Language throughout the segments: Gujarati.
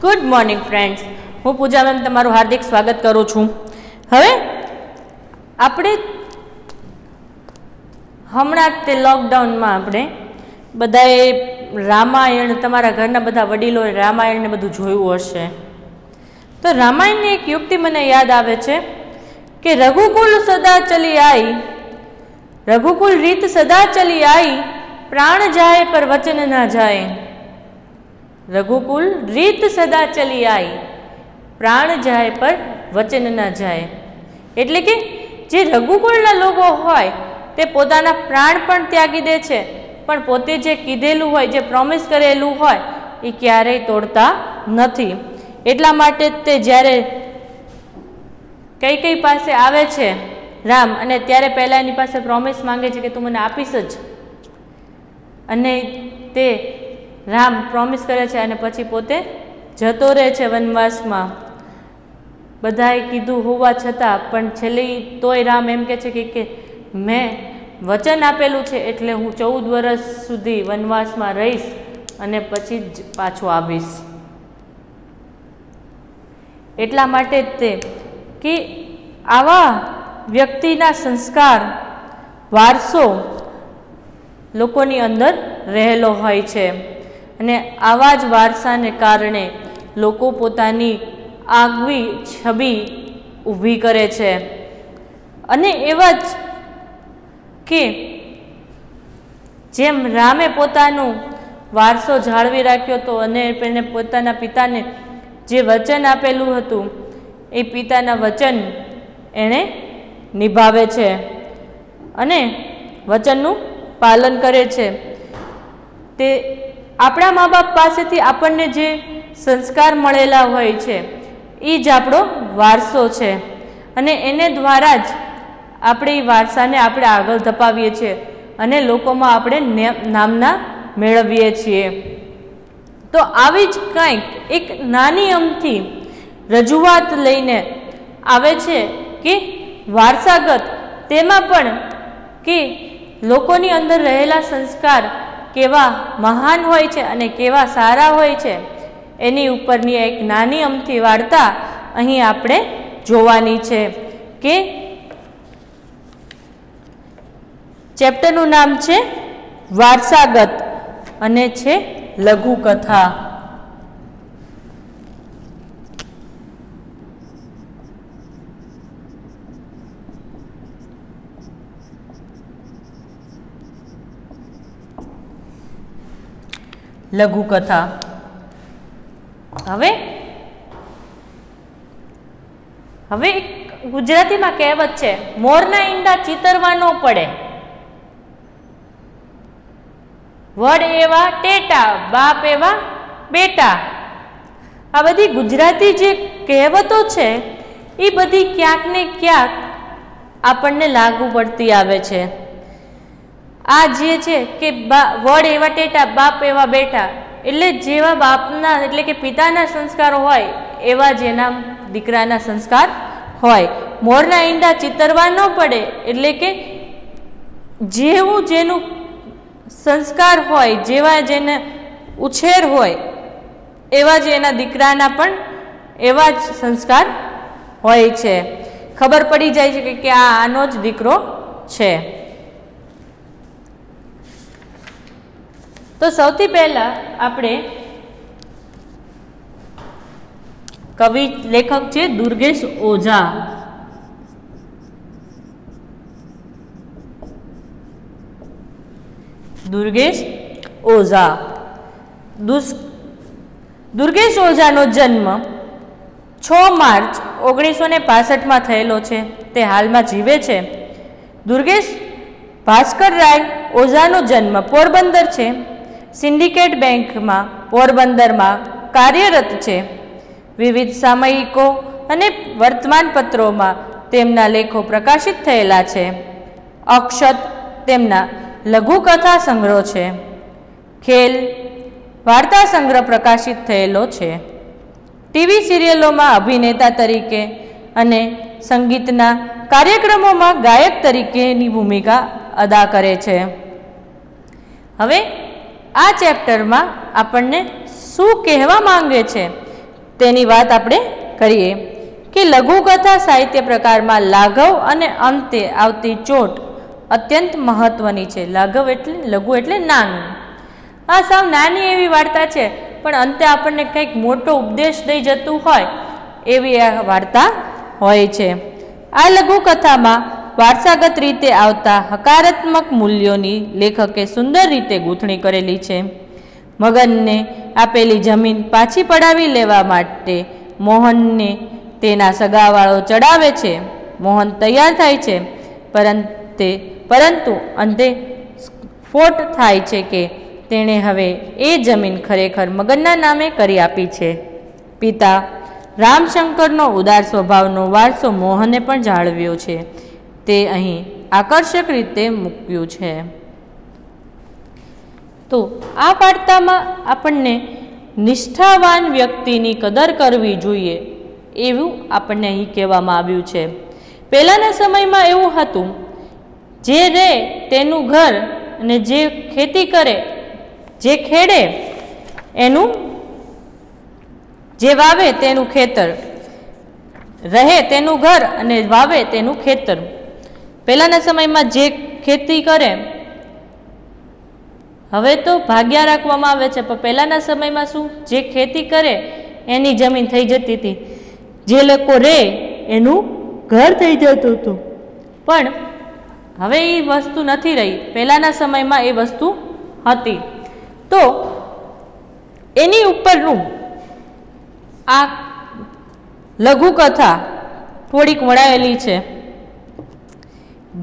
गुड मॉर्निंग फ्रेंड्स, हूँ पूजा मैम तमारू हार्दिक स्वागत करूँ छूँ। हवे आपणे हमणां ते लॉकडाउन में आपणे बधाए रामायण तमारा घरना बधा वडीलोए रामायण ने बधुं जोयुं हशे। तो रामायण ने एक युक्ति मने याद आवे छे कि रघुकुल सदा चली आई, रघुकुल रीत सदा चली आई, प्राण जाए पर वचन ना जाए। रघुकुल रीत सदा चली आई, प्राण जाए पर वचन न जाए। एटले के जे रघुकुलना लोगो होय ते पोताना प्राण पण त्यागी दे छे, पण पोते जे कीधेलुं होय, जे प्रोमिस करेलुं होय ए क्यारेय तोड़ता नथी। एटला माटे ते ज्यारे कई पासे आवे छे राम अने त्यारे पहेला एनी पासे प्रोमिस मांगे छे कि तू मने आपीश ज, अने ते राम प्रोमिस करे छे अने पछी पोते जतो रहे छे वनवास में। बधाए कीधुं होवा छतां पण छेल्ले तोय राम एम कहे छे कि मैं वचन आपेलुं छे एटले हूँ 14 वर्ष सुधी वनवास में रहीश अने पछी ज पाछो आवीश। एटला माटे ते कि आवा व्यक्तिना संस्कार वारसो लोकोनी अंदर रहेलो होय छे अने आवा ज वारसाने कारणे लोको पोतानी आगवी छबी ऊभी करे छे। अने एवा ज के जेम रामे पोतानो वारसो जाळवी राख्यो तो अने एने पोताना पिताने जे वचन आपेलुं हतुं ए पिताना वचन एणे निभावे छे अने वचननुं पालन करे छे। ते आपणा माँ बाप पासेथी आपणने जे संस्कार मळेला होय छे ई ज आपणो वारसो छे अने एने द्वारा ज आपणे ई वारसाने आपणे आगळ धपावीए छीए अने लोकोमां आपणे नामना मेळवीए छीए। तो आवी ज कंईक एक नानी अमथी रजूआत लईने आवे छे कि वारसागत तेमां पण कि लोकोनी अंदर रहेला संस्कार केवा महान होय छे अने केवा सारा होय छे एनी उपरनी एक नानी अमथी वार्ता अहीं आपणे जोवानी छे। के चेप्टरनुं नाम छे वारसागत अने छे लघुकथा। लघुकथा हवे हवे गुजराती में कहेवत छे मोरना ईंडा चीतरवा न पड़े, वड एवा टेटा बाप एवा बेटा। आ बधी गुजराती जे कहेवतो छे ई बधी क्यांक ने क्यांक आपणने लागू पड़ती आवे छे। आ जे छे के वड एवा टेटा बाप एवा बेटा एटले जेवा बापना एटले के पिताना संस्कार होय एवा जेना दीकराना संस्कार होय। मोरना ईंडा चीतरवा न पड़े एटले के जेवुं जेनुं संस्कार होय, जेवा जेने उछेर होय एवा ज एना दीकराना पण एवा ज संस्कार होय छे। खबर पड़ी जाय छे के आ आनो ज दीकरो छे। तो सौथी पहला आपणे कवि लेखक छे दुर्गेश ओझा। दुर्गेश ओझा दुर्गेश ओझानो जन्म 6 मार्च 1965 में थयेलो छे। ते हाल में जीवे छे। दुर्गेश भास्कर राय ओझानो जन्म पोरबंदर छे। सिंडिकेट बैंक में पोरबंदर में कार्यरत छे। विविध सामयिको अने वर्तमान पत्रों में तेमना लेखो प्रकाशित थयेला छे। अक्षत तेमना लघुकथा संग्रह छे। खेल वार्ता संग्रह प्रकाशित थयेलो छे। टीवी सीरियलों में अभिनेता तरीके अने संगीतना कार्यक्रमों में गायक तरीकेनी भूमिका अदा करे छे। हवे आ चेप्टर में आपणने શું કહેવા માંગે છે તેની વાત આપણે કરીએ કે લઘુકથા સાહિત્ય પ્રકારમાં લાઘવ અને અંતે આવતી ચોટ અત્યંત મહત્વની છે. લાઘવ એટલે લઘુ એટલે નાનું. આ સાવ નાની એવી વાર્તા છે, પણ અંતે આપણને કંઈક મોટો ઉપદેશ દઈ જતું હોય એવી આ વાર્તા હોય છે. આ લઘુકથામાં વારસાગત રીતે આવતા હકારાત્મક મૂલ્યોની લેખકે સુંદર રીતે ગૂંથણી કરેલી છે. મગનને આપેલી જમીન પાછી પડાવી લેવા માટે મોહનને તેના સગાવાળો ચડાવે છે. મોહન તૈયાર થાય છે, પરંતુ અંતે સ્ફોટ થાય છે કે તેણે હવે એ જમીન ખરેખર મગનના નામે કરી આપી છે. પિતા રામશંકરનો ઉદાર સ્વભાવનો વારસો મોહને પણ જાળવ્યો છે. તે અહીં આકર્ષક રીતે મૂક્યું છે. તો આ વાર્તામાં આપણને નિષ્ઠાવાન વ્યક્તિની કદર કરવી જોઈએ એવું આપણને અહીં કહેવામાં આવ્યું છે. પહેલાંના સમયમાં એવું હતું, જે રહે તેનું ઘર અને જે ખેતી કરે, જે ખેડે એનું, જે વાવે તેનું ખેતર, રહે તેનું ઘર અને વાવે તેનું ખેતર. પહેલાંના સમયમાં જે ખેતી કરે, હવે તો ભાગ્યા રાખવામાં આવે છે, પણ પહેલાંના સમયમાં શું, જે ખેતી કરે એની જમીન થઈ જતી હતી, જે લોકો રહે એનું ઘર થઈ જતું હતું. પણ હવે એ વસ્તુ નથી રહી, પહેલાંના સમયમાં એ વસ્તુ હતી. તો એની ઉપરનું આ લઘુકથા થોડીક વણાયેલી છે,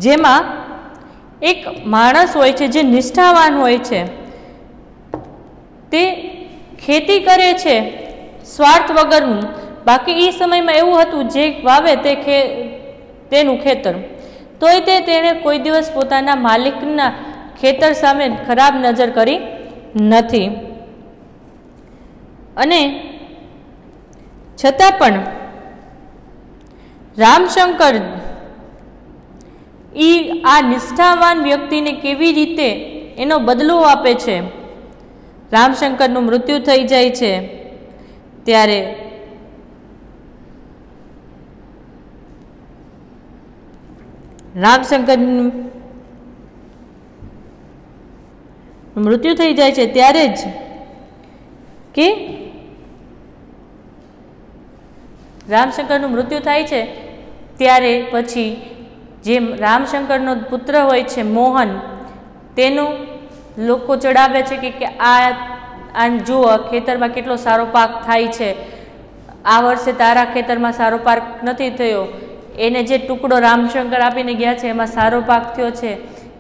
જેમાં એક માણસ હોય છે જે નિષ્ઠાવાન હોય છે. તે ખેતી કરે છે સ્વાર્થ વગરનું. બાકી એ સમયમાં એવું હતું, જે વાવે તેનું ખેતર. તોય તેણે કોઈ દિવસ પોતાના માલિકના ખેતર સામે ખરાબ નજર કરી નથી. અને છતાં પણ રામશંકર આ નિષ્ઠાવાન વ્યક્તિને કેવી રીતે એનો બદલો આપે છે. રામશંકરનું મૃત્યુ થઈ જાય છે ત્યારે જ કે રામશંકરનું મૃત્યુ થાય છે ત્યારે પછી જે રામશંકરનો પુત્ર હોય છે મોહન, તેનું લોકો ચડાવે છે કે આ જુઓ ખેતરમાં કેટલો સારો પાક થાય છે, આ વર્ષે તારા ખેતરમાં સારો પાક નથી થયો. એને જે ટુકડો રામશંકર આપીને ગયા છે એમાં સારો પાક થયો છે,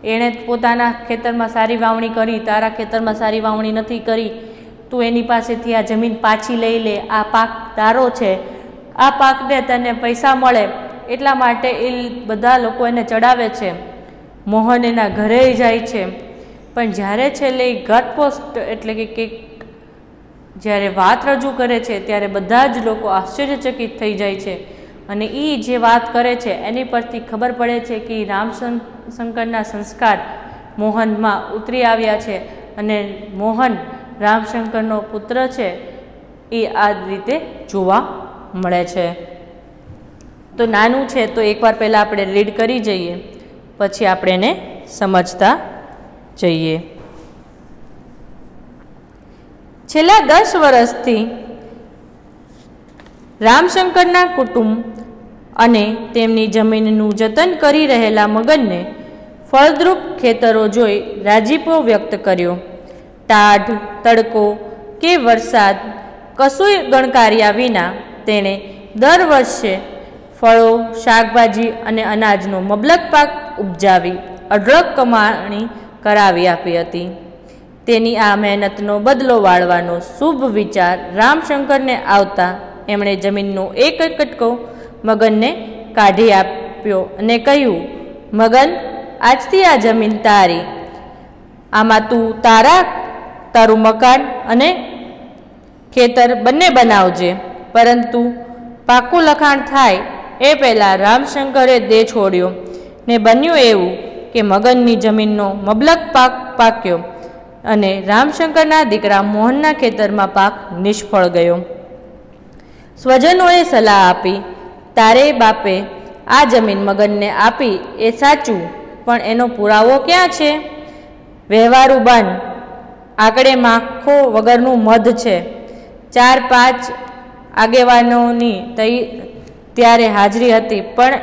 એણે પોતાના ખેતરમાં સારી વાવણી કરી, તારા ખેતરમાં સારી વાવણી નથી કરી. તું એની પાસેથી આ જમીન પાછી લઈ લે, આ પાક તારો છે, આ પાકને તને પૈસા મળે. એટલા માટે એ બધા લોકો એને ચડાવે છે. મોહન એના ઘરે જાય છે, પણ જ્યારે છેલ્લે ઘટપોસ્ટ એટલે કે જ્યારે વાત રજૂ કરે છે ત્યારે બધા જ લોકો આશ્ચર્યચકિત થઈ જાય છે. અને એ જે વાત કરે છે એની પરથી ખબર પડે છે કે રામશંકરના સંસ્કાર મોહનમાં ઉતરી આવ્યા છે અને મોહન રામશંકરનો પુત્ર છે એ આ રીતે જોવા મળે છે. તો નાનું છે તો એકવાર પહેલાં આપણે રીડ કરી જઈએ, પછી આપણે એને સમજતા જઈએ. છેલ્લા 10 વર્ષથી રામશંકરના કુટુંબ અને તેમની જમીનનું જતન કરી રહેલા મગનને ફળદ્રુપ ખેતરો જોઈ રાજીપો વ્યક્ત કર્યો. ટાઢ, તડકો કે વરસાદ કશુંય ગણકાર્યા વિના તેણે દર વર્ષે ફળો, શાકભાજી અને અનાજનો મબલક પાક ઉપજાવી અઢળક કમાણી કરાવી આપી હતી. તેની આ મહેનતનો બદલો વાળવાનો શુભ વિચાર રામશંકરને આવતા એમણે જમીનનો એક કટકો મગનને કાઢી આપ્યો અને કહ્યું, મગન, આજથી આ જમીન તારી. આમાં તું તારું મકાન અને ખેતર બંને બનાવજે. પરંતુ પાકું લખાણ થાય એ પહેલાં રામશંકરે દેહ છોડ્યો ને બન્યું એવું કે મગનની જમીનનો મબલક પાક પાક્યો અને રામશંકરના દીકરા મોહનના ખેતરમાં પાક નિષ્ફળ ગયો. સ્વજનોએ સલાહ આપી, તારે બાપે આ જમીન મગનને આપી એ સાચું, પણ એનો પુરાવો ક્યાં છે? વ્યવહારું બન, આંકડે માખો વગરનું મધ છે. 4-5 આગેવાનોની ત્યારે હાજરી હતી, પણ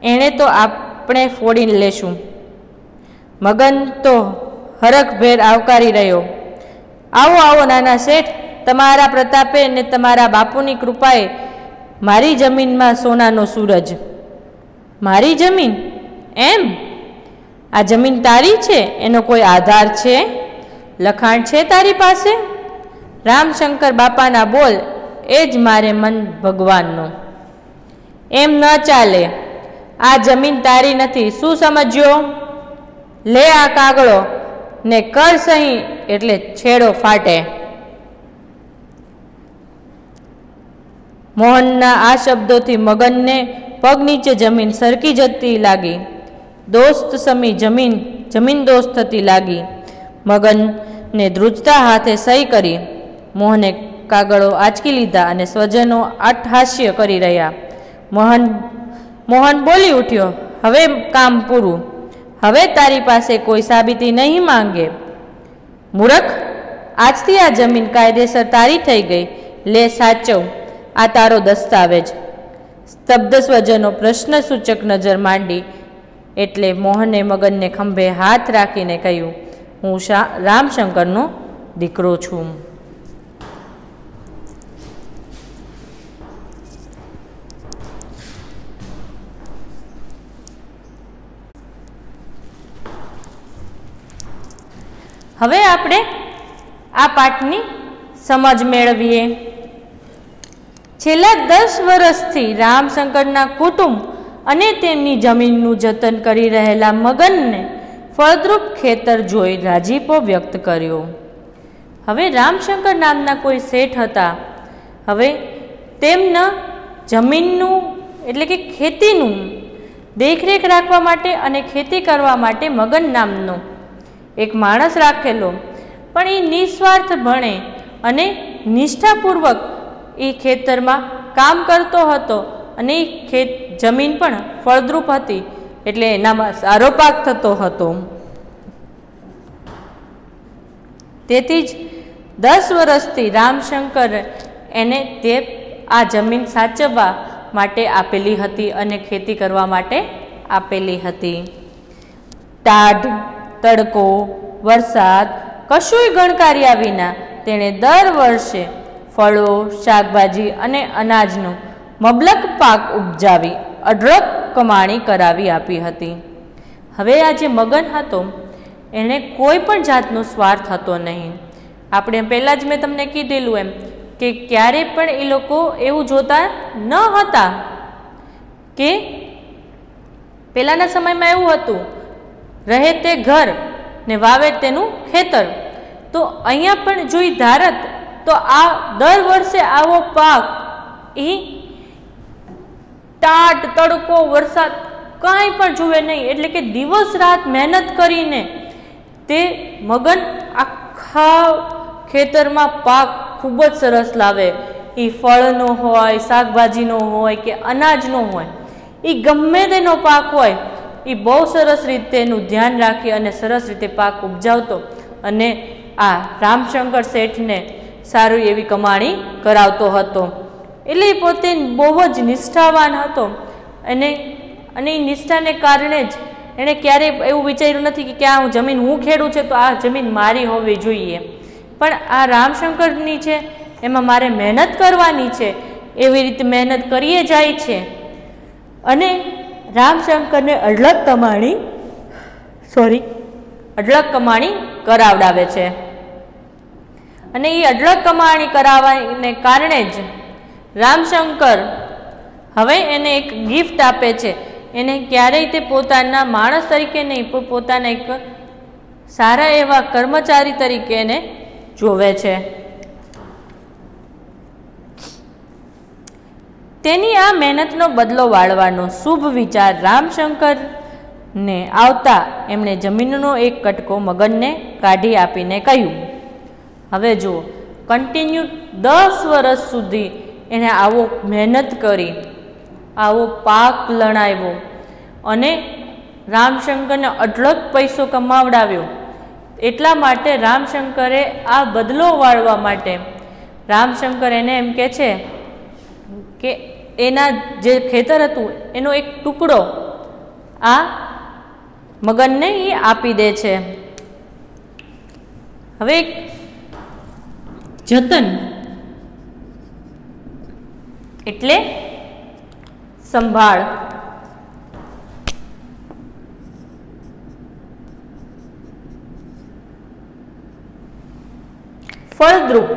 એણે તો આપણે ફોડી લેશું. મગન તો હરખભેર આવકારી રહ્યો. આવો આવો નાના શેઠ, તમારા પ્રતાપે ને તમારા બાપુની કૃપાએ મારી જમીનમાં સોનાનો સૂરજ. મારી જમીન? એમ? આ જમીન તારી છે? એનો કોઈ આધાર છે? લખાણ છે તારી પાસે? રામશંકર બાપાના બોલ એ જ મારે મન ભગવાનનો. એમ ન ચાલે. આ જમીન તારી નથી. શું સમજ્યો? લે આ કાગળો ને કર સહી એટલે છેડો ફાટે. મોહનના આ શબ્દોથી મગનને પગ નીચે જમીન સરકી જતી લાગી. દોસ્ત સમી જમીન દોસ્ત થતી લાગી. મગનને ધ્રુજતા હાથે સહી કરી. મોહને કાગળો આંચકી લીધા અને સ્વજનો અટ્ટહાસ્ય કરી રહ્યા. મોહન બોલી ઉઠ્યો, હવે કામ પૂરું. હવે તારી પાસે કોઈ સાબિતી નહીં માંગે. મૂર્ખ, આજથી આ જમીન કાયદેસર તારી થઈ ગઈ. લે સાચવ, આ તારો દસ્તાવેજ. સ્તબ્ધ સ્વજનો પ્રશ્નસૂચક નજર માંડી એટલે મોહને મગનને ખંભે હાથ રાખીને કહ્યું, હું રામશંકરનો દીકરો છું. હવે આપણે આ પાઠની સમજ મેળવીએ. છેલ્લા 10 વર્ષથી રામશંકરના કુટુંબ અને તેમની જમીનનું જતન કરી રહેલા મગનને ફળદ્રુપ ખેતર જોઈ રાજીપો વ્યક્ત કર્યો. હવે રામશંકર નામના કોઈ શેઠ હતા. હવે તેમના જમીનનું એટલે કે ખેતીનું દેખરેખ રાખવા માટે અને ખેતી કરવા માટે મગન નામનો એક માણસ રાખેલો, પણ એ નિસ્વાર્થ ભણે અને નિષ્ઠાપૂર્વક એ ખેતરમાં કામ કરતો હતો અને એ જમીન પણ ફળદ્રુપ હતી, એટલે એનામાં સારો પાક થતો હતો. તેથી જ 10 વર્ષથી રામશંકર એને તે આ જમીન સાચવવા માટે આપેલી હતી અને ખેતી કરવા માટે આપેલી હતી. ટાઢ, તડકો, વરસાદ કશુંય ગણકાર્યા વિના તેણે દર વર્ષે ફળો, શાકભાજી અને અનાજનો મબલક પાક ઉપજાવી અઢળક કમાણી કરાવી આપી હતી. હવે આ જે મગન હતો એને કોઈ પણ જાતનો સ્વાર્થ હતો નહીં. આપણે પહેલાં જ મેં તમને કીધેલું એમ કે ક્યારે પણ એ લોકો એવું જોતા ન હતા કે પહેલાંના સમયમાં એવું હતું, રહે તે ઘર ને વાવે તેનું ખેતર. તો અહીંયા પણ જોઈ ધારત તો આ દર વર્ષે આવો પાક એ ટાટ, તડકો, વરસાદ કાંઈ પણ જુએ નહીં, એટલે કે દિવસ રાત મહેનત કરીને તે મગન આખા ખેતરમાં પાક ખૂબ જ સરસ લાવે. એ ફળનો હોય, શાકભાજીનો હોય કે અનાજનો હોય, એ ગમે તેનો પાક હોય, એ બહુ સરસ રીતે એનું ધ્યાન રાખી અને સરસ રીતે પાક ઉપજાવતો અને આ રામશંકર શેઠને સારી એવી કમાણી કરાવતો હતો. એટલે એ પોતે બહુ જ નિષ્ઠાવાન હતો અને એ નિષ્ઠાને કારણે જ એણે ક્યારેય એવું વિચાર્યું નથી કે આ જમીન હું ખેડું છે તો આ જમીન મારી હોવી જોઈએ, પણ આ રામશંકરની છે એમાં મારે મહેનત કરવાની છે, એવી રીતે મહેનત કરીએ જાય છે અને રામશંકરને અઢળક કમાણી કરાવડાવે છે. અને એ અઢળક કમાણી કરાવવાને કારણે જ રામશંકર હવે એને એક ગિફ્ટ આપે છે. એને ક્યારેય તે પોતાના માણસ તરીકે નહીં પણ પોતાના એક સારા એવા કર્મચારી તરીકે એને જોવે છે. તેની આ મહેનતનો બદલો વાળવાનો શુભ વિચાર રામશંકરને આવતા એમણે જમીનનો એક કટકો મગનને કાઢી આપીને કહ્યું, હવે જુઓ, કન્ટિન્યુ 10 વર્ષ સુધી એને આવો મહેનત કરી, આવો પાક લણાવ્યો અને રામશંકરને અઢળક પૈસો કમાવડાવ્યો. એટલા માટે રામશંકરે આ બદલો વાળવા માટે રામશંકર એને એમ કહે છે કે એના જે ખેતર હતું એનો એક ટુકડો આ મગનને એ આપી દે છે. હવે જતન એટલે સંભાળ. ફળદ્રુપ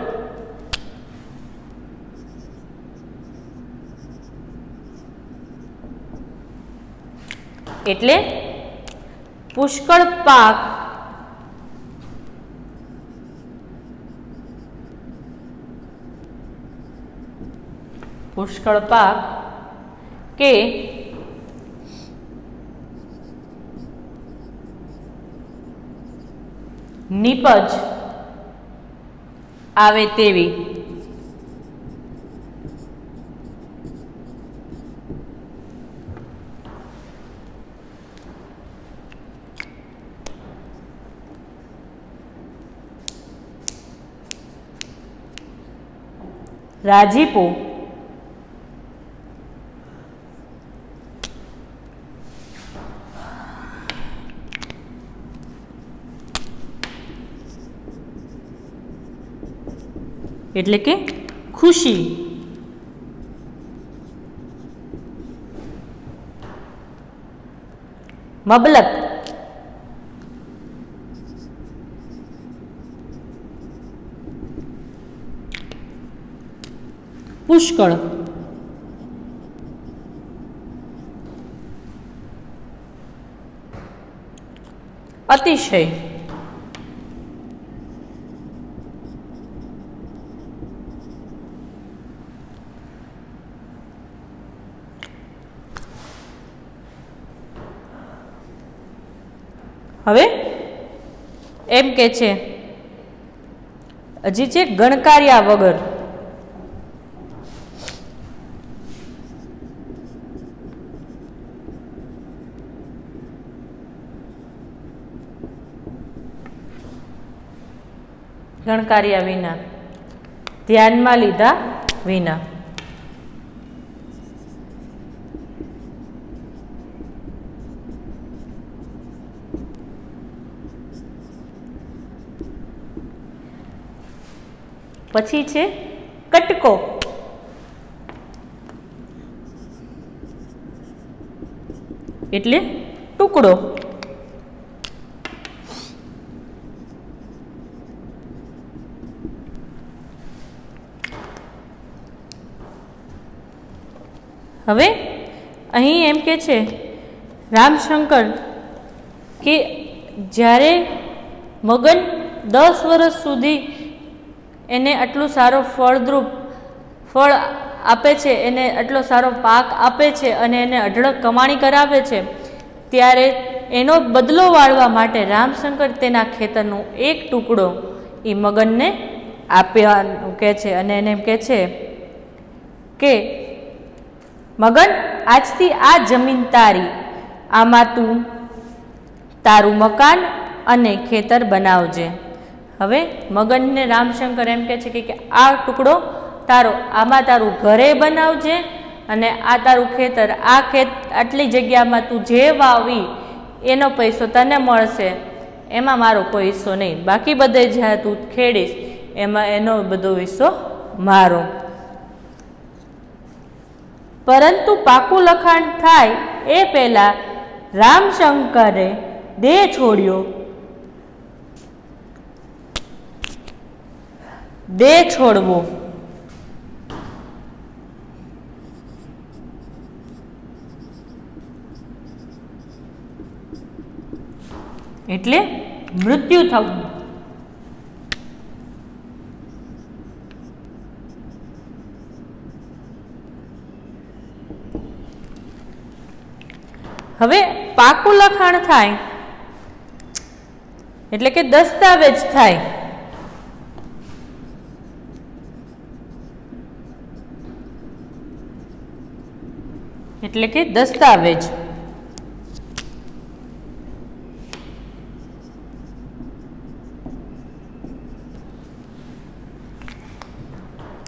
એટલે પુષ્કળ પાક કે નીપજ આવે તેવી. રાજીપો એટલે કે ખુશી. મબલક પુષ્કળ. અતિશય હવે એમ કે છે હજી છે ગણકાર્યા વગર. ગણકાર્યા વિના, ધ્યાનમાં લીધા વિના. પછી છે કટકો એટલે ટુકડો. હવે અહીં એમ કે છે રામશંકર કે જ્યારે મગન 10 વર્ષ સુધી એને આટલું સારો ફળદ્રુપ ફળ આપે છે, એને આટલો સારો પાક આપે છે અને એને અઢળક કમાણી કરાવે છે, ત્યારે એનો બદલો વાળવા માટે રામશંકર તેના ખેતરનો એક ટુકડો એ મગનને આપ્યાનું કહે છે. અને એને એમ કહે છે કે મગન, આજથી આ જમીન તારી, આમાં તું તારું મકાન અને ખેતર બનાવજે. હવે મગનને રામશંકર એમ કહે છે કે આ ટુકડો તારો, આમાં તારું ઘરે બનાવજે અને આ તારું ખેતર, આટલી જગ્યામાં તું જે વાવી એનો પૈસો તને મળશે, એમાં મારો કોઈ હિસ્સો નહીં. બાકી બધે જ્યાં તું ખેડીશ એમાં એનો બધો હિસ્સો મારો. પરંતુ પાકું લખાણ થાય એ પહેલા રામશંકરે દેહ છોડ્યો. દેહ છોડવો એટલે મૃત્યુ થવું. હવે પાકું લખાણ થાય એટલે કે દસ્તાવેજ થાય. એટલે કે દસ્તાવેજ.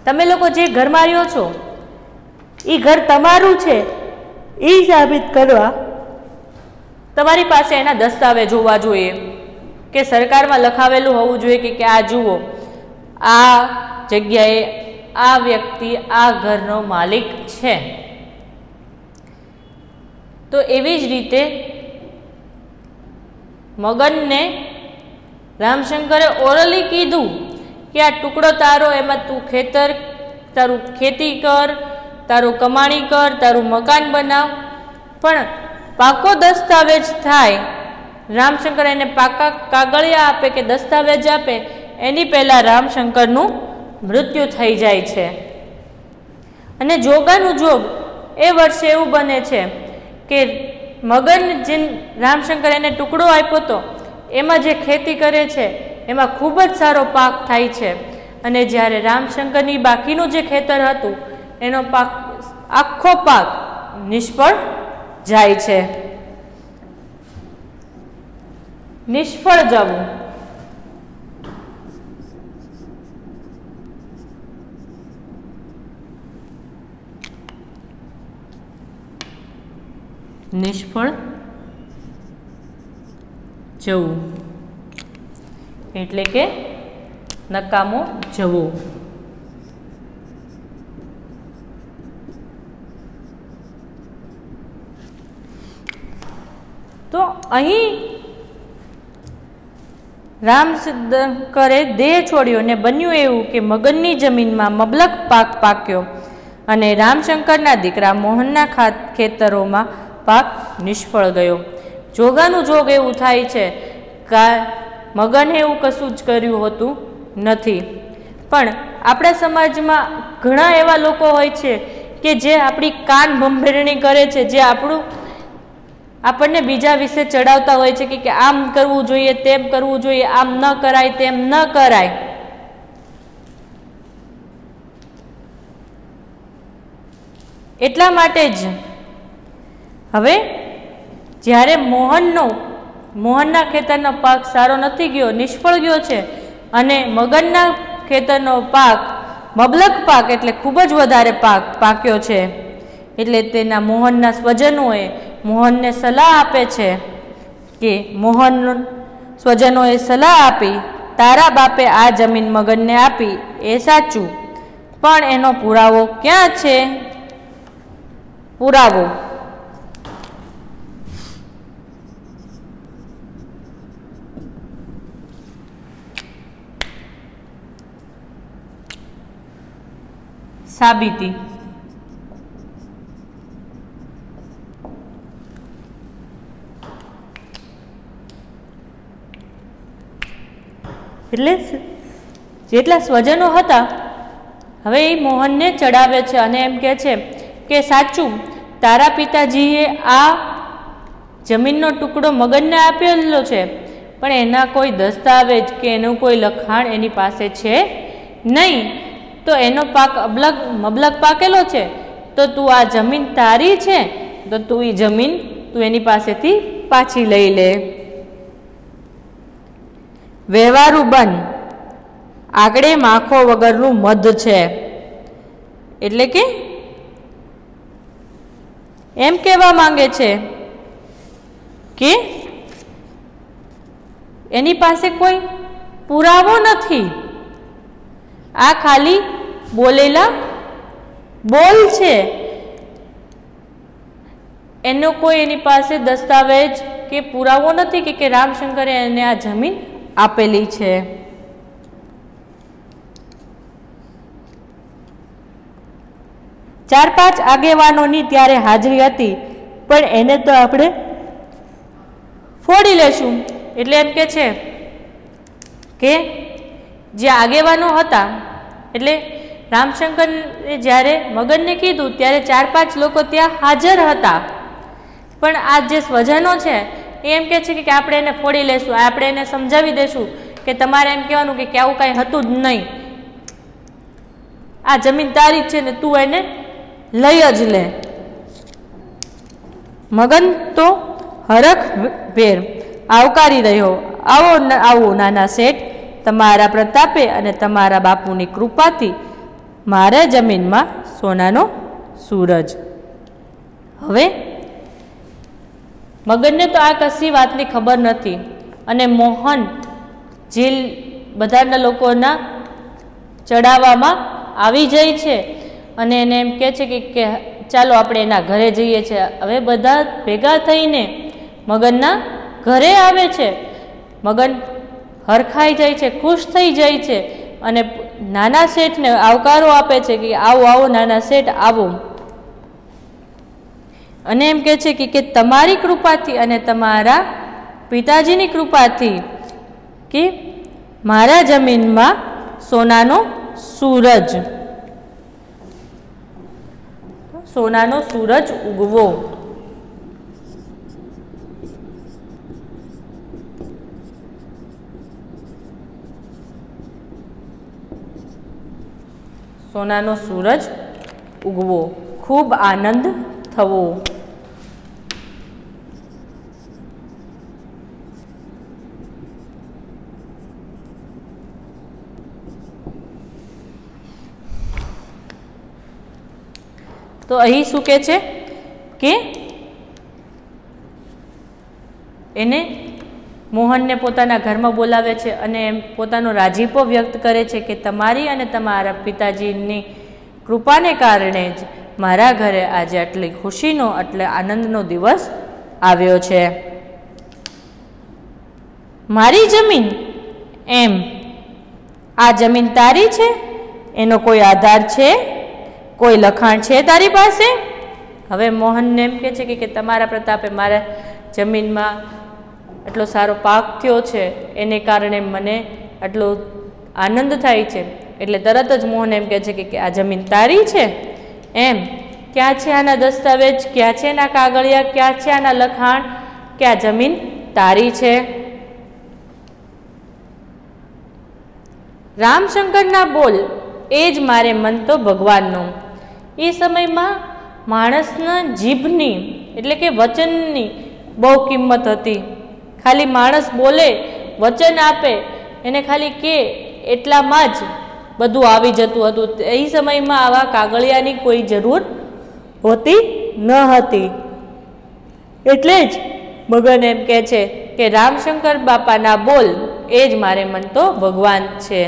તમે લોકો જે ઘરમાં રહ્યો છો એ ઘર તમારું છે એ સાબિત કરવા તમારી પાસે એના દસ્તાવેજ હોવા જોઈએ કે સરકારમાં લખાવેલું હોવું જોઈએ કે આ જુઓ, આ જગ્યાએ આ વ્યક્તિ આ ઘરનો માલિક છે. તો એવી જ રીતે મગનને રામશંકરે ઓરલી કીધું કે આ ટુકડો તારો, એમાં તું તારું ખેતી કર, તારું કમાણી કર, તારું મકાન બનાવ. પણ પાકો દસ્તાવેજ થાય, રામશંકર એને પાકા કાગળિયા આપે કે દસ્તાવેજ આપે એની પહેલાં રામશંકરનું મૃત્યુ થઈ જાય છે. અને જોગાનું જોગ એ વર્ષે એવું બને છે કે મગન જે રામશંકર એને ટુકડો આપ્યો હતો એમાં જે ખેતી કરે છે એમાં ખૂબ જ સારો પાક થાય છે. અને જ્યારે રામશંકરની બાકીનું જે ખેતર હતું એનો પાક આખો પાક નિષ્ફળ જાય છે. નિષ્ફળ જવું. નિષ્ફળ જવું એટલે કે નકામો જવો. તો અહીં રામશંકરે દેહ છોડ્યો ને બન્યું એવું કે મગનની જમીનમાં મબલક પાક પાક્યો અને રામશંકરના દીકરા મોહનના ખેતરોમાં પાક નિષ્ફળ ગયો. જોગાનું જોગ એવું થાય છે કે મગને એવું કશું જ કર્યું હોતું નથી. પણ આપણા સમાજમાં ઘણા એવા લોકો હોય છે કે જે આપણી કાન ભંભેરણી કરે છે, જે આપણને બીજા વિશે ચડાવતા હોય છે કે આમ કરવું જોઈએ, તેમ કરવું જોઈએ, આમ ન કરાય, તેમ ન કરાય. એટલા માટે જ હવે જ્યારે મોહનના ખેતરનો પાક સારો નથી ગયો, નિષ્ફળ ગયો છે અને મગનના ખેતરનો પાક મબલક પાક એટલે ખૂબ જ વધારે પાક પાક્યો છે, એટલે તેના મોહનના સ્વજનોએ મોહનને સલાહ આપે છે કે સ્વજનોએ સલાહ આપી તારા બાપે આ જમીન મગનને આપી એ સાચું, પણ એનો પુરાવો ક્યાં છે? પુરાવો સાબિતી. એટલે જેટલા સ્વજનો હતા હવે એ મોહનને ચડાવે છે અને એમ કહે છે કે સાચું તારા પિતાજીએ આ જમીનનો ટુકડો મગનને આપેલો છે, પણ એના કોઈ દસ્તાવેજ કે એનું કોઈ લખાણ એની પાસે છે નહીં. તો એનો પાક મબલક પાકેલો છે, તો તું આ જમીન તારી છે તો તું એ જમીન તું એની પાસેથી પાછી લઈ લે. વ્યવહારું બન, આગળ માખો વગરનું મધ છે. એટલે કે એમ કહેવા માંગે છે કે એની પાસે કોઈ પુરાવો નથી, આ ખાલી બોલેલા બોલ છે. એનો કોઈ એની પાસે દસ્તાવેજ કે પુરાવો નથી કે રામશંકરે એને આ જમીન આપેલી છે. 4-5 આગેવાનોની ત્યારે હાજરી હતી, પણ એને તો આપણે ફોડી લેશું. એટલે એમ કે છે કે જે આગેવાનો હતા, એટલે રામશંકરે જ્યારે મગનને કીધું ત્યારે 4-5 લોકો ત્યાં હાજર હતા, પણ આ જે સ્વજનો છે એ એમ કે છે કે આપણે એને ફોડી લેશું, આપણે એને સમજાવી દેશું કે તમારે એમ કહેવાનું કે આવું કાંઈ હતું જ નહીં, આ જમીન તારી જ છે ને તું એને લઈ જ લે. મગન તો હરખ ભેર આવકારી રહ્યો, આવો આવો નાના શેઠ, તમારા પ્રતાપે અને તમારા બાપુની કૃપાથી મારે જમીનમાં સોનાનો સૂરજ. હવે મગનને તો આ કશી વાતની ખબર નથી અને મોહન જે બધાના લોકોના ચડાવવામાં આવી જાય છે અને એને એમ કહે છે કે ચાલો આપણે એના ઘરે જઈએ છીએ. હવે બધા ભેગા થઈને મગનના ઘરે આવે છે. મગન હરખાઈ જાય છે, ખુશ થઈ જાય છે અને નાના શેઠને આવકારો આપે છે કે આવો આવો નાના શેઠ આવો. અને એમ કહે છે કે તમારી કૃપાથી અને તમારા પિતાજીની કૃપાથી કે મારા જમીનમાં સોનાનો સૂરજ, સોનાનો સૂરજ ઉગવો. સોનાનો સૂરજ ઉગવો, ખૂબ આનંદ થવો. તો અહીં શું કહે છે કે એને મોહનને પોતાના ઘરમાં બોલાવે છે અને પોતાનો રાજીપો વ્યક્ત કરે છે કે તમારી અને તમારા પિતાજીની કૃપાને કારણે જ મારા ઘરે આજે આટલી ખુશીનો એટલે આનંદનો દિવસ આવ્યો છે. મારી જમીન, એમ આ જમીન તારી છે, એનો કોઈ આધાર છે, કોઈ લખાણ છે તારી પાસે? હવે મોહનને એમ કહે છે કે તમારા પ્રતાપે મારા જમીનમાં આટલો સારો પાક થયો છે, એને કારણે મને આટલો આનંદ થાય છે. એટલે તરત જ મોહન એમ કહે છે કે આ જમીન તારી છે? એમ ક્યાં છે આના દસ્તાવેજ, ક્યાં છે એના કાગળિયા, ક્યાં છે આના લખાણ કે આ જમીન તારી છે? રામશંકરના બોલ, એ જ મારે મન તો ભગવાનનો. એ સમયમાં માણસના જીભની એટલે કે વચનની બહુ કિંમત હતી. ખાલી માણસ બોલે, વચન આપે, એને ખાલી કે એટલામાં જ બધું આવી જતું હતું. એ સમયમાં આવા કાગળિયાની કોઈ જરૂર હોતી ન હતી. એટલે જ મગન એમ કહે છે કે રામશંકર બાપાના બોલ, એ જ મારે મન તો ભગવાન છે.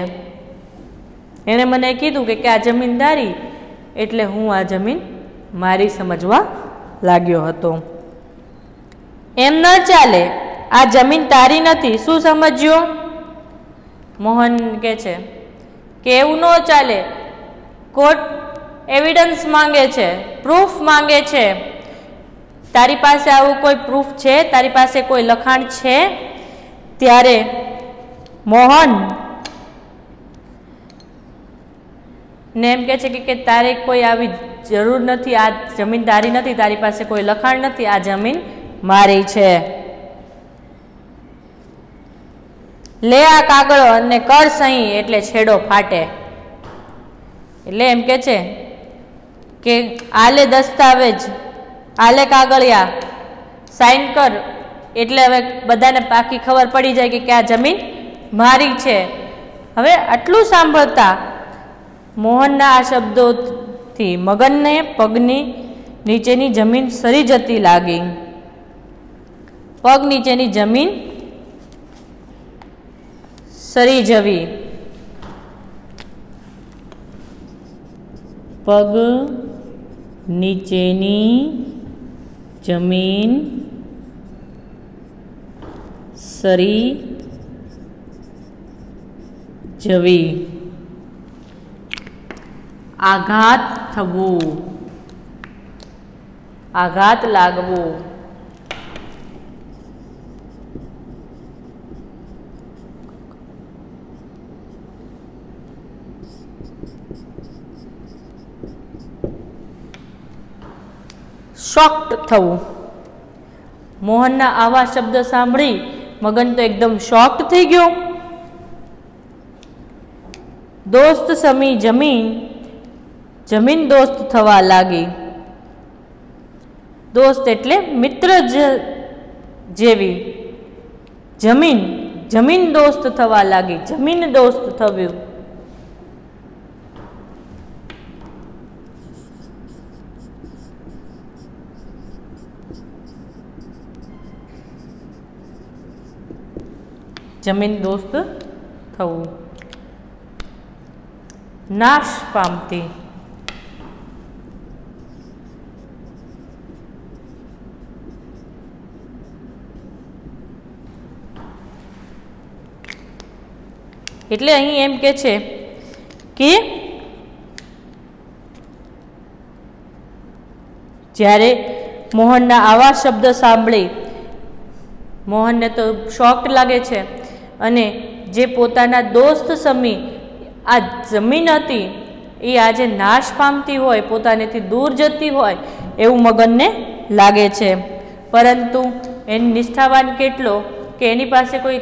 એણે મને કીધું કે આ જમીનદારી એટલે હું આ જમીન મારી સમજવા લાગ્યો હતો. એમ ન ચાલે, આ જમીન તારી નથી, શું સમજ્યો? મોહન કહે છે કે એવું ન ચાલે, કોર્ટ એવિડન્સ માંગે છે, પ્રૂફ માંગે છે. તારી પાસે આવું કોઈ પ્રૂફ છે? તારી પાસે કોઈ લખાણ છે? ત્યારે મોહન ને એમ કહે છે કે તારે કોઈ આવી જરૂર નથી, આ જમીન તારી નથી, તારી પાસે કોઈ લખાણ નથી, આ જમીન મારી છે. લે આ કાગળો અને કર સહી એટલે છેડો ફાટે. એટલે એમ કે છે કે આલે દસ્તાવેજ, આલે કાગળિયા, સાઈન કર એટલે હવે બધાને પાકી ખબર પડી જાય કે આ જમીન મારી છે. હવે આટલું સાંભળતા મોહનના આ શબ્દોથી મગનને પગની નીચેની જમીન સરી જતી લાગી. પગ નીચેની જમીન સરી જવી. પગ નીચેની જમીન સરી જવી. આઘાત થવું, આઘાત લાગવો. શોક્ડ થવું. મોહનના આવા શબ્દ સાંભળી મગન તો એકદમ શોક્ડ થઈ ગયો. દોસ્ત સમી જમીન, જમીન દોસ્ત થવા લાગી. દોસ્ત એટલે મિત્ર જેવી. જમીન, જમીન દોસ્ત થવા લાગી, જમીન દોસ્ત થવ્યું. જમીન દોસ્ત થવું. નાશ પામતી, એટલે અહીં એમ કે છે કે જ્યારે મોહનના આવા શબ્દ સાંભળી મોહનને તો શોક લાગે છે અને જે પોતાના દોસ્ત સમી આ જમીન હતી એ આજે નાશ પામતી હોય, પોતાનેથી દૂર જતી હોય એવું મગનને લાગે છે. પરંતુ એની નિષ્ઠાવાન કેટલો કે એની પાસે કોઈ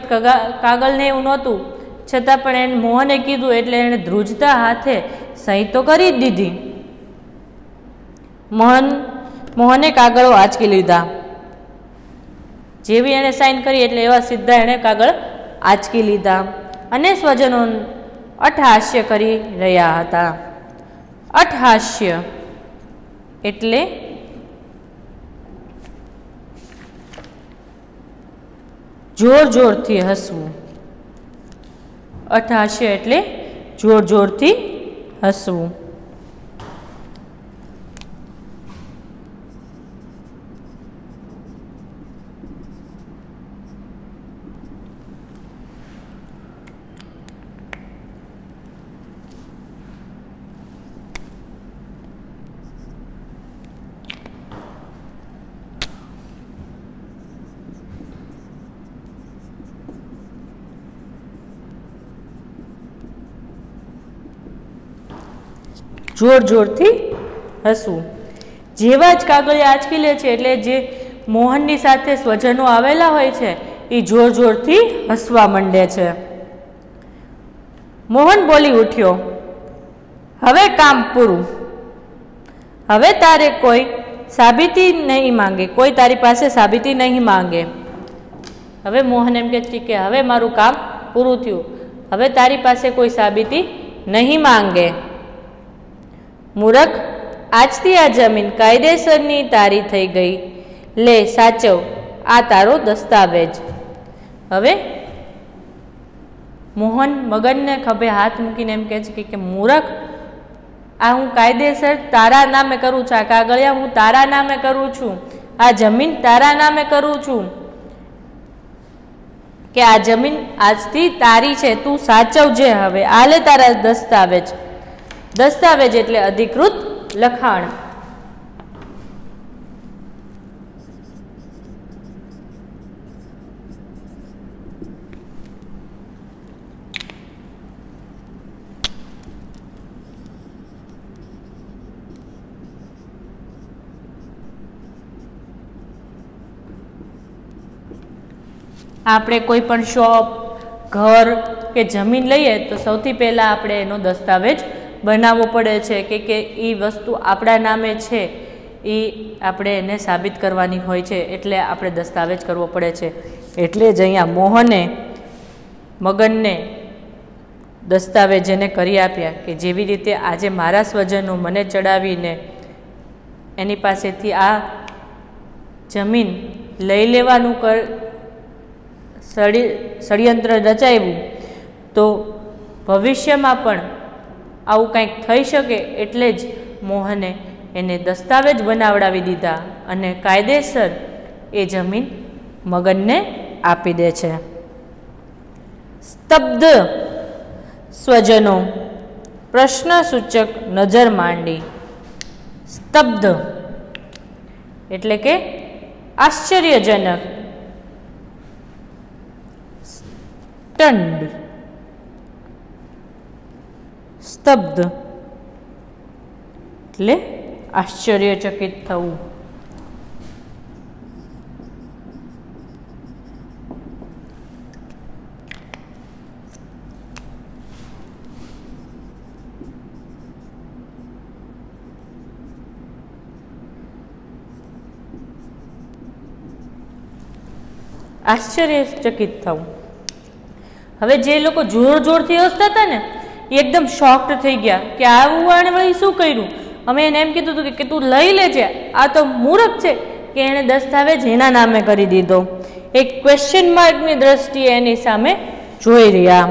કાગળ ને એવું નહોતું, છતાં પણ એને મોહને કીધું એટલે એણે ધ્રુજતા હાથે સહી તો કરી જ દીધી. મોહને કાગળો આંચકી લીધા. જેવી એણે સાઇન કરી એટલે એવા સીધા એણે કાગળ આંચકી લીધા અને સ્વજનો અટ્ટહાસ્ય કરી રહ્યા હતા. અટ્ટહાસ્ય એટલે જોર જોરથી હસવું. અટ્ટહાસ્ય એટલે જોર જોરથી હસવું. જોર જોરથી હસવું. જેવા જ કાગળિયા આંચકી લે છે એટલે જે મોહનની સાથે સ્વજનો આવેલા હોય છે એ જોર જોરથી હસવા માંડે છે. મોહન બોલી ઉઠ્યો, હવે કામ પૂરું. હવે તારે કોઈ સાબિતી નહીં માંગે, કોઈ તારી પાસે સાબિતી નહીં માંગે. હવે મોહન એમ કહે છે કે હવે મારું કામ પૂરું થયું, હવે તારી પાસે કોઈ સાબિતી નહીં માંગે. મૂરખ, આજથી આ જમીન કાયદેસરની તારી થઈ ગઈ. લે સાચવ આ તારો દસ્તાવેજ. હવે મોહન મગનને ખભે હાથ મૂકીને એમ કહે છે કે મૂરખ, આ હું કાયદેસર તારા નામે કરું છું, આ કાગળિયા હું તારા નામે કરું છું, આ જમીન તારા નામે કરું છું, કે આ જમીન આજથી તારી છે, તું સાચવજે. હવે આલે તારા દસ્તાવેજ. દસ્તાવેજ એટલે અધિકૃત લખાણ. આપણે કોઈ પણ શોપ, ઘર કે જમીન લઈએ તો સૌથી પહેલાં આપણે એનો દસ્તાવેજ બનાવવો પડે છે કે એ વસ્તુ આપણા નામે છે, એ આપણે એને સાબિત કરવાની હોય છે, એટલે આપણે દસ્તાવેજ કરવો પડે છે. એટલે જ અહીંયા મોહને મગનને દસ્તાવેજ એને કરી આપ્યા કે જેવી રીતે આજે મારા સ્વજનો મને ચડાવીને એની પાસેથી આ જમીન લઈ લેવાનું ષડયંત્ર રચાયું, તો ભવિષ્યમાં પણ આવું કંઈક થઈ શકે એટલે જ મોહને એને દસ્તાવેજ બનાવડાવી દીધા અને કાયદેસર એ જમીન મગનને આપી દે છે. સ્તબ્ધ સ્વજનો પ્રશ્નસૂચક નજર માંડી. સ્તબ્ધ એટલે કે આશ્ચર્યજનક. સ્ટન્ડ, સ્તબ્ધ એટલે આશ્ચર્યચકિત થવું. આશ્ચર્યચકિત થવું. હવે જે લોકો જોર જોરથી હસતા હતા ને એ એકદમ શોક્ડ થઈ ગયા કે આવું આણે વળી શું કર્યું. અમે એને એમ કીધું હતું કે તું લઈ લેજે, આ તો મૂર્ખ છે કે એણે દસ્તાવેજ એના નામે કરી દીધો. એક ક્વેશ્ચન માર્કની દ્રષ્ટિએ એની સામે જોઈ રહ્યા.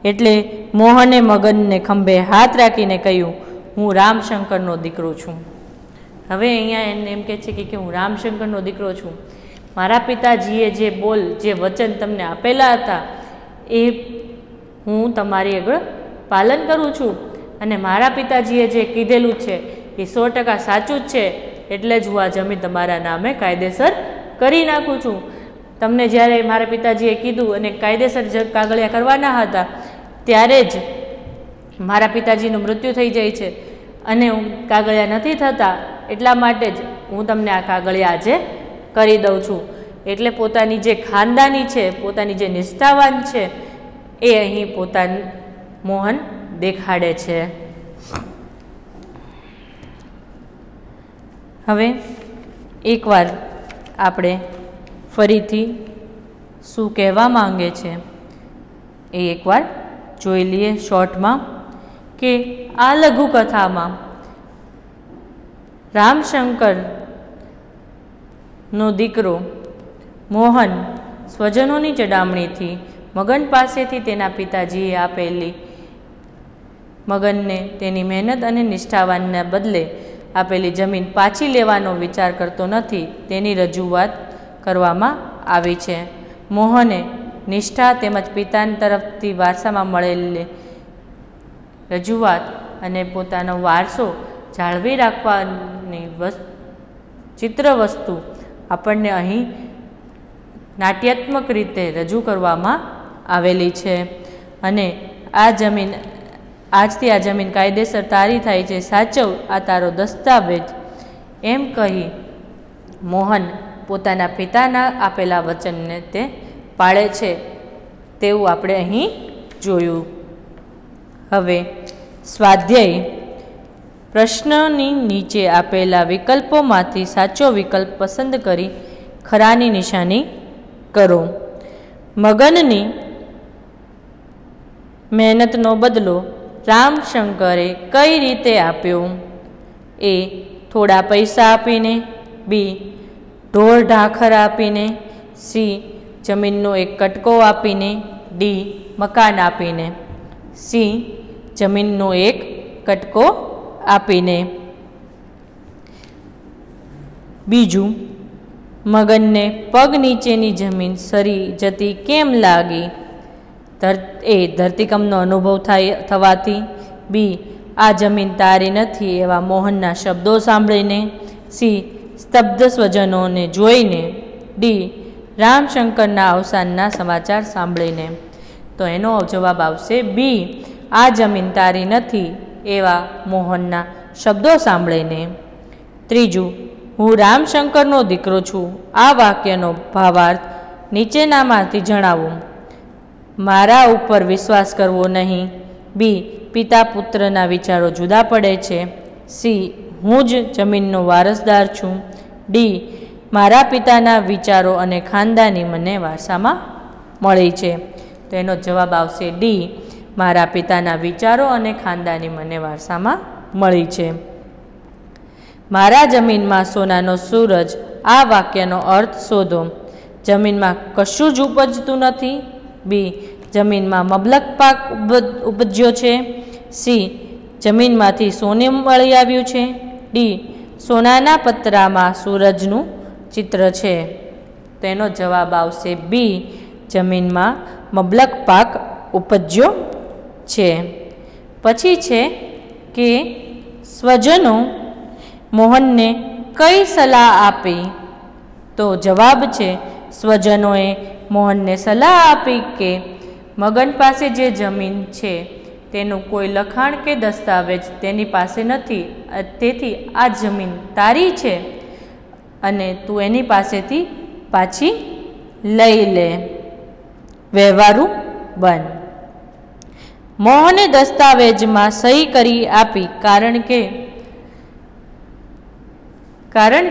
એટલે મોહને મગનને ખંભે હાથ રાખીને કહ્યું, હું રામશંકરનો દીકરો છું. હવે અહીંયા એને એમ કહે છે કે હું રામશંકરનો દીકરો છું. મારા પિતાજીએ જે વચન તમને આપેલા હતા એ હું તમારી આગળ પાલન કરું છું. અને મારા પિતાજીએ જે કીધેલું છે એ 100% સાચું જ છે. એટલે જ હું આ જમીન તમારા નામે કાયદેસર કરી નાખું છું. તમને જ્યારે મારા પિતાજીએ કીધું અને કાયદેસર કાગળિયા કરવાના હતા ત્યારે જ મારા પિતાજીનું મૃત્યુ થઈ જાય છે અને કાગળિયા નથી થતા. એટલા માટે જ હું તમને આ કાગળિયા આજે કરી દઉં છું. એટલે પોતાની જે ખાનદાની છે, પોતાની જે નિષ્ઠાવાન છે એ અહીં પોતાનું મોહન દેખાડે છે. હવે એકવાર આપણે ફરીથી શું કહેવા માંગે છે એ એકવાર જોઈ લઈએ શોર્ટમાં કે આ લઘુકથામાં રામશંકરનો દીકરો મોહન સ્વજનોની ચડામણીથી મગન પાસેથી તેના પિતાજીએ આપેલી મગનને તેની મહેનત અને નિષ્ઠાવાનના બદલે આપેલી જમીન પાછી લેવાનો વિચાર કરતો નથી તેની રજૂઆત કરવામાં આવી છે. મોહને નિષ્ઠા તેમજ પિતાની તરફથી વારસામાં મળેલી રજૂઆત અને પોતાનો વારસો જાળવી રાખવાની ચિત્ર વસ્તુ આપણને અહીં નાટ્યાત્મક રીતે રજૂ કરવામાં આવેલી છે. અને આ જમીન આજથી આ જમીન કાયદેસર તારી થાય છે, સાચવ આ તારો દસ્તાવેજ એમ કહી મોહન પોતાના પિતાના આપેલા વચનને તે પાળે છે તેવું આપણે અહીં જોયું. હવે સ્વાધ્યાય પ્રશ્નની નીચે આપેલા વિકલ્પોમાંથી સાચો વિકલ્પ પસંદ કરી ખરાની નિશાની કરો. મગનની મહેનતનો બદલો રામશંકરે કઈ રીતે આપ્યો? એ. થોડા પૈસા આપીને. બી. ઢોર ઢાંખર આપીને. સી. જમીનનો એક કટકો આપીને. ડી. મકાન આપીને. સી. જમીનનો એક કટકો આપીને. બીજું, મગનને પગ નીચેની જમીન સરી જતી કેમ લાગી? એ. ધરતીકંપનો અનુભવ થવાથી. બી. આ જમીન તારી નથી એવા મોહનના શબ્દો સાંભળીને. સી. સ્તબ્ધ સ્વજનોને જોઈને. ડી. રામશંકરના અવસાનના સમાચાર સાંભળીને. તો એનો જવાબ આવશે બી. આ જમીન તારી નથી એવા મોહનના શબ્દો સાંભળીને. ત્રીજું, હું રામશંકરનો દીકરો છું. આ વાક્યનો ભાવાર્થ નીચેનામાંથી જણાવું. મારા ઉપર વિશ્વાસ કરવો નહીં. બી. પિતા પુત્રના વિચારો જુદા પડે છે. સી. હું જ જમીનનો વારસદાર છું. ડી. મારા પિતાના વિચારો અને ખાનદાની મને વારસામાં મળી છે. તો એનો જવાબ આવશે ડી. મારા પિતાના વિચારો અને ખાનદાની મને વારસામાં મળી છે. મારા જમીનમાં સોનાનો સૂરજ. આ વાક્યનો અર્થ શોધો. જમીનમાં કશું જ ઉપજતું નથી. બી. જમીનમાં મબલક પાક ઉપજ્યો છે. સી. જમીનમાંથી સોનું મળી આવ્યું છે. ડી. સોનાના પતરામાં સૂરજનું ચિત્ર છે. તેનો જવાબ આવશે બી. જમીનમાં મબલક પાક ઉપજ્યો છે. પછી છે કે સ્વજનો મોહનને કઈ સલાહ આપી? તો જવાબ છે સ્વજનોએ મોહનને સલાહ આપી કે મગન પાસે જે જમીન છે તેનું કોઈ લખાણ કે દસ્તાવેજ તેની પાસે નથી, તેથી આ જમીન તારી છે અને તું એની પાસેથી પાછી લઈ લે. વ્યવહારુ બન. મોહને દસ્તાવેજમાં સહી કરી આપી કારણ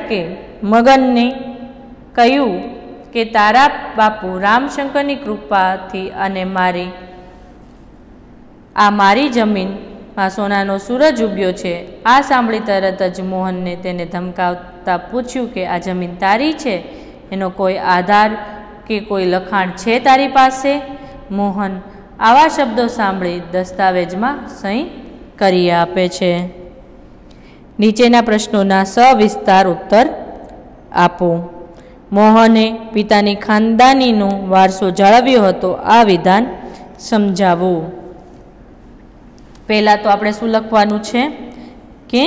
કે મગનને કહ્યું કે તારા બાપુ રામશંકરની કૃપાથી અને મારી જમીનમાં સોનાનો સૂરજ ઉગ્યો છે. આ સાંભળી તરત જ મોહનને તેને ધમકાવતા પૂછ્યું કે આ જમીન તારી છે? એનો કોઈ આધાર કે કોઈ લખાણ છે તારી પાસે? મોહન આવા શબ્દો સાંભળી દસ્તાવેજમાં સહી કરી આપે છે. નીચેના પ્રશ્નોના સવિસ્તાર ઉત્તર આપો. મોહને પિતાની ખાનદાનીનો વારસો જાળવ્યો હતો. આ વિધાન સમજાવો. પહેલાં તો આપણે શું લખવાનું છે કે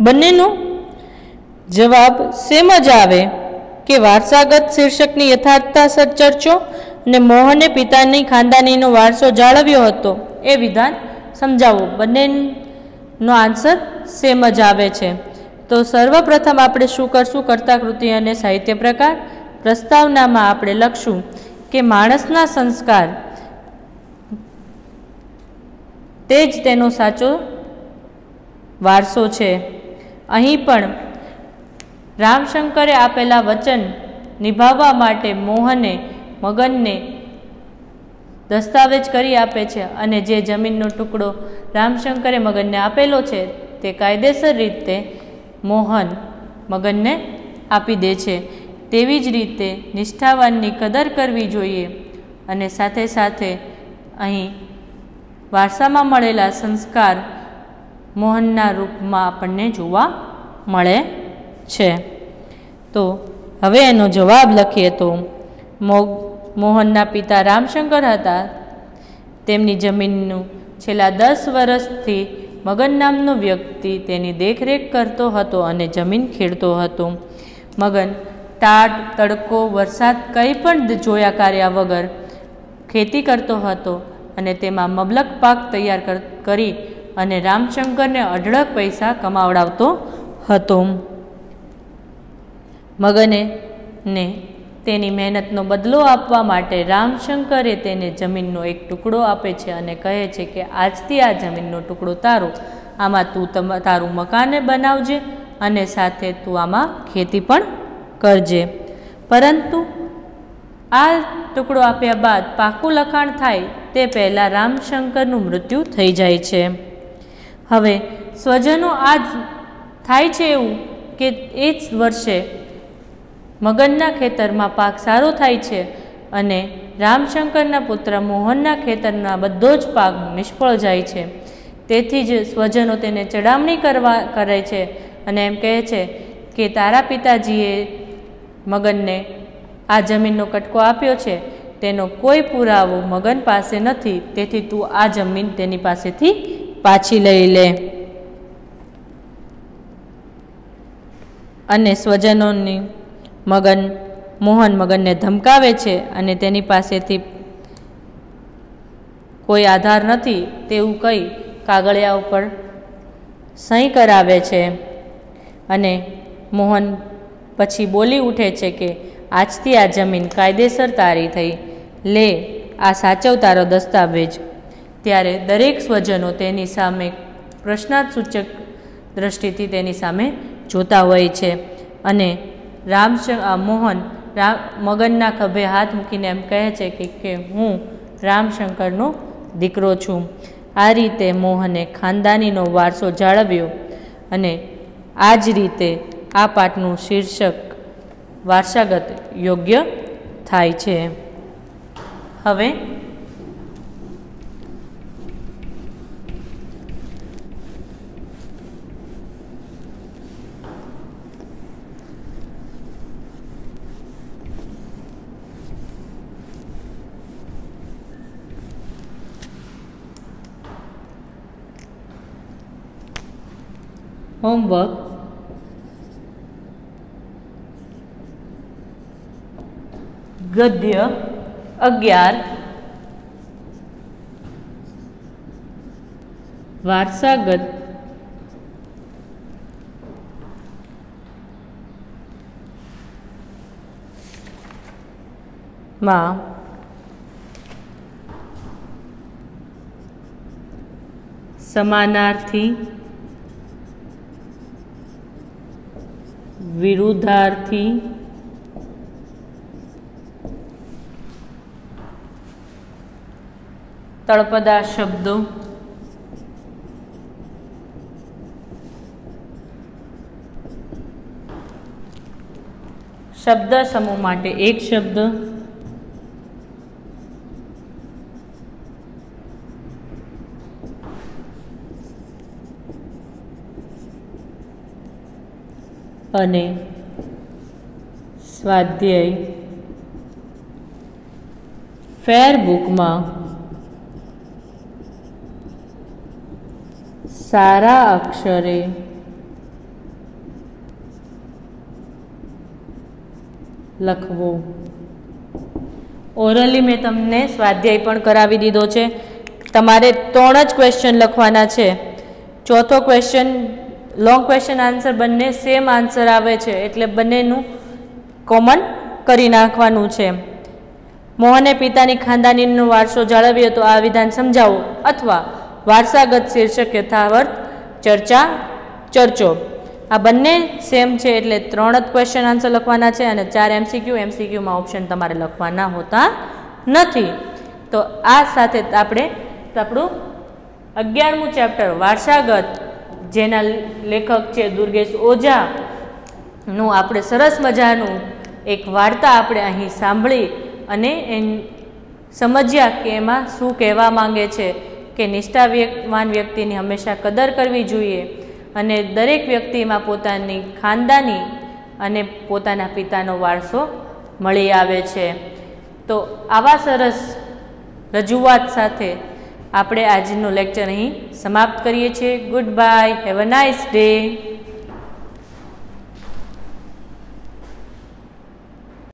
બંનેનો જવાબ સેમ જ આવે કે વારસાગત શીર્ષકની યથાર્થતા ચર્ચો અને મોહને પિતાની ખાનદાનીનો વારસો જાળવ્યો હતો એ વિધાન સમજાવો. બંનેનો આન્સર સેમ જ આવે છે. તો સર્વપ્રથમ આપણે શું કરશું? કર્તાકૃતિ અને સાહિત્ય પ્રકાર. પ્રસ્તાવનામાં આપણે લખશું કે માણસના સંસ્કાર તે જ તેનો સાચો વારસો છે. અહીં પણ રામશંકરે આપેલા વચન નિભાવવા માટે મોહને મગનને દસ્તાવેજ કરી આપે છે અને જે જમીનનો ટુકડો રામશંકરે મગનને આપેલો છે તે કાયદેસર રીતે મોહન મગનને આપી દે છે. તેવી જ રીતે નિષ્ઠાવાનની કદર કરવી જોઈએ અને સાથે સાથે અહીં વારસામાં મળેલા સંસ્કાર મોહનના રૂપમાં આપણને જોવા મળે છે. તો હવે એનો જવાબ લખીએ તો મોહનના પિતા રામશંકર હતા. તેમની જમીનનું છેલ્લા 10 વર્ષથી મગન નામનો વ્યક્તિ તેની દેખરેખ કરતો હતો અને જમીન ખેડતો હતો. મગન ટાટ, તડકો, વરસાદ કંઈ પણ જોયા કર્યા વગર ખેતી કરતો હતો અને તેમાં મબલક પાક તૈયાર કરી અને રામશંકરને અઢળક પૈસા કમાવડાવતો હતો. મગને તેની મહેનતનો બદલો આપવા માટે રામશંકરે તેને જમીનનો એક ટુકડો આપે છે અને કહે છે કે આજથી આ જમીનનો ટુકડો તારો, આમાં તું તારું મકાન બનાવજે અને સાથે તું આમાં ખેતી પણ કરજે. પરંતુ આ ટુકડો આપ્યા બાદ પાકું લખાણ થાય તે પહેલાં રામશંકરનું મૃત્યુ થઈ જાય છે. હવે સ્વજનો આ થાય છે એવું કે એ જ વર્ષે મગનના ખેતરમાં પાક સારો થાય છે અને રામશંકરના પુત્ર મોહનના ખેતરના બધો જ પાક નિષ્ફળ જાય છે. તેથી જ સ્વજનો તેને ચડામણી કરે છે અને એમ કહે છે કે તારા પિતાજીએ મગનને આ જમીનનો કટકો આપ્યો છે, તેનો કોઈ પુરાવો મગન પાસે નથી, તેથી તું આ જમીન તેની પાસેથી પાછી લઈ લે. અને સ્વજનોની મોહન મગનને ધમકાવે છે અને તેની પાસેથી કોઈ આધાર નથી તેવું કહી કાગળિયા ઉપર સહી કરાવે છે. અને મોહન પછી બોલી ઉઠે છે કે આજથી આ જમીન કાયદેસર તારી થઈ, લે આ સાચવ તારો દસ્તાવેજ. ત્યારે દરેક સ્વજનો તેની સામે પ્રશ્નાર્થસૂચક દ્રષ્ટિથી તેની સામે જોતા હોય છે અને મોહન મગનના ખભે હાથ મૂકીને એમ કહે છે કે હું રામશંકરનો દીકરો છું. આ રીતે મોહને ખાનદાનીનો વારસો જાળવ્યો અને આ જ રીતે આ પાઠનું શીર્ષક વારસાગત યોગ્ય થાય છે. હવે હોમવર્ક ગદ્ય 11 વારસાગત માં સમાનાર્થી, વિરુદ્ધાર્થી, તળપદા શબ્દો, શબ્દ સમૂહ માટે એક શબ્દ, અને સ્વાધ્યાય ફેર બુકમાં સારા અક્ષરે લખવો. ઓરલી મેં તમને સ્વાધ્યાય પણ કરાવી દીધો છે. તમારે 3 જ ક્વેશ્ચન લખવાના છે. ચોથો ક્વેશ્ચન લોંગ ક્વેશ્ચન આન્સર બંને સેમ આન્સર આવે છે, એટલે બંનેનું કોમન કરી નાખવાનું છે. મોહને પિતાની ખાનદાનીનો વારસો જાળવ્યો તો આ વિધાન સમજાવો, અથવા વારસાગત શીર્ષક યથાવત ચર્ચો. આ બંને સેમ છે, એટલે 3 જ ક્વેશ્ચન આન્સર લખવાના છે અને 4 એમસીક્યુમાં ઓપ્શન તમારે લખવાના હોતા નથી. તો આ સાથે આપણે આપણું 11મું ચેપ્ટર વારસાગત, જેના લેખક છે દુર્ગેશ ઓઝાનું આપણે સરસ મજાનું એક વાર્તા આપણે અહીં સાંભળી અને સમજ્યા કે એમાં શું કહેવા માંગે છે કે નિષ્ઠાવાન વ્યક્તિની હંમેશા કદર કરવી જોઈએ અને દરેક વ્યક્તિમાં પોતાની ખાનદાની અને પોતાના પિતાનો વારસો મળી આવે છે. તો આવા સરસ રજૂઆત સાથે આપણે આજનું લેક્ચર અહીં સમાપ્ત કરીએ છીએ. Good bye, have a nice day.